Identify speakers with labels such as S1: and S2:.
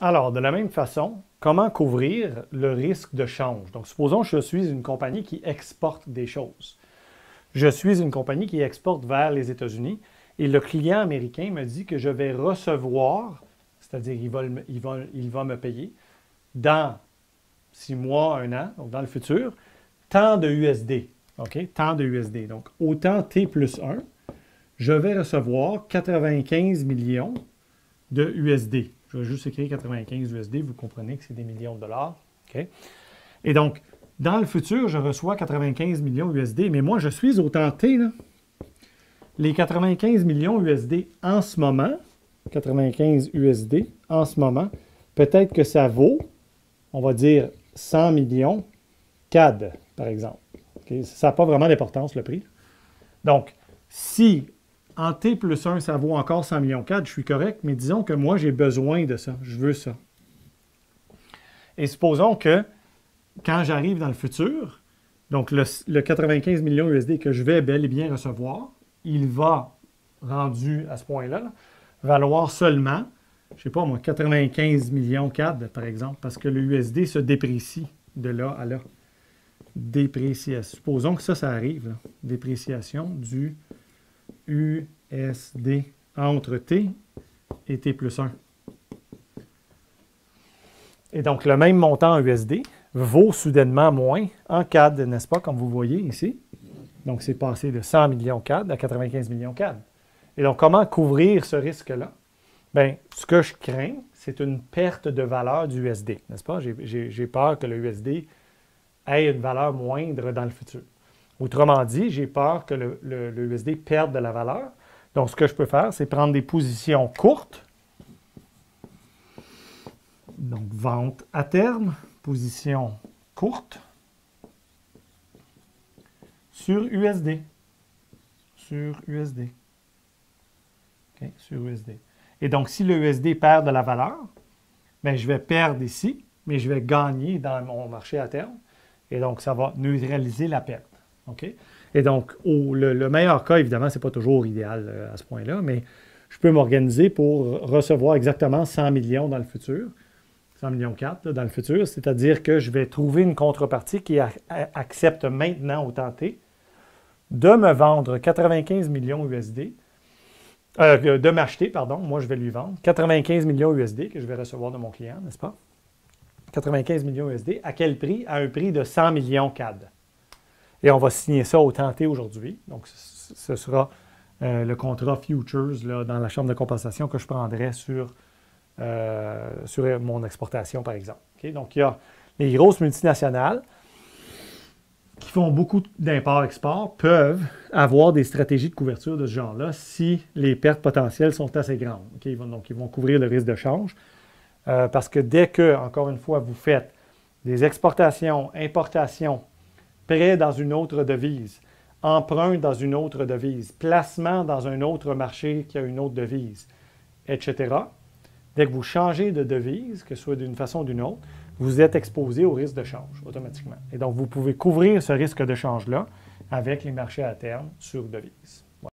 S1: Alors, de la même façon, comment couvrir le risque de change? Donc, supposons que je suis une compagnie qui exporte des choses. Je suis une compagnie qui exporte vers les États-Unis et le client américain me dit que je vais recevoir, c'est-à-dire il va me payer dans 6 mois, 1 an, donc dans le futur, tant de USD. OK? Tant de USD. Donc, autant T plus 1, je vais recevoir 95 millions de USD. Je vais juste écrire 95 USD, vous comprenez que c'est des millions de dollars. OK? Et donc, dans le futur, je reçois 95 millions USD, mais moi, je suis au temps T, là. Les 95 millions USD en ce moment, 95 USD en ce moment, peut-être que ça vaut, on va dire, 100 millions CAD, par exemple. Okay? Ça n'a pas vraiment d'importance, le prix. Donc, si en T plus 1, ça vaut encore 100 millions CAD, je suis correct, mais disons que moi, j'ai besoin de ça. Je veux ça. Et supposons que quand j'arrive dans le futur, donc le 95 millions USD que je vais bel et bien recevoir, il va, rendu à ce point-là, valoir seulement, je ne sais pas moi, 95 millions CAD, par exemple, parce que le USD se déprécie de là à là. Dépréciation. Supposons que ça arrive, là. Dépréciation du USD entre T et T plus 1. Et donc, le même montant en USD vaut soudainement moins en CAD, n'est-ce pas, comme vous voyez ici. Donc, c'est passé de 100 millions CAD à 95 millions CAD. Et donc, comment couvrir ce risque-là? Bien, ce que je crains, c'est une perte de valeur du USD, n'est-ce pas? J'ai peur que le USD ait une valeur moindre dans le futur. Autrement dit, j'ai peur que le USD perde de la valeur. Donc, ce que je peux faire, c'est prendre des positions courtes. Donc, vente à terme, position courte sur USD. Sur USD. OK, sur USD. Et donc, si le USD perd de la valeur, bien, je vais perdre ici, mais je vais gagner dans mon marché à terme. Et donc, ça va neutraliser la perte. OK? Et donc, le meilleur cas, évidemment, ce n'est pas toujours idéal à ce point-là, mais je peux m'organiser pour recevoir exactement 100 millions dans le futur. 100 millions 4 là, dans le futur, c'est-à-dire que je vais trouver une contrepartie qui accepte maintenant au temps T de me vendre 95 millions USD, de m'acheter, pardon, moi je vais lui vendre 95 millions USD que je vais recevoir de mon client, n'est-ce pas? 95 millions USD, à quel prix? À un prix de 100 millions CAD. Et on va signer ça au temps T aujourd'hui. Donc, ce sera le contrat Futures là, dans la chambre de compensation que je prendrai sur mon exportation, par exemple. Okay? Donc, il y a les grosses multinationales qui font beaucoup d'import-export peuvent avoir des stratégies de couverture de ce genre-là si les pertes potentielles sont assez grandes. Okay? Donc, ils vont couvrir le risque de change parce que dès que, encore une fois, vous faites des exportations, importations, prêts dans une autre devise, emprunt dans une autre devise, placement dans un autre marché qui a une autre devise, etc., dès que vous changez de devise, que ce soit d'une façon ou d'une autre, vous êtes exposé au risque de change automatiquement. Et donc, vous pouvez couvrir ce risque de change-là avec les marchés à terme sur devise.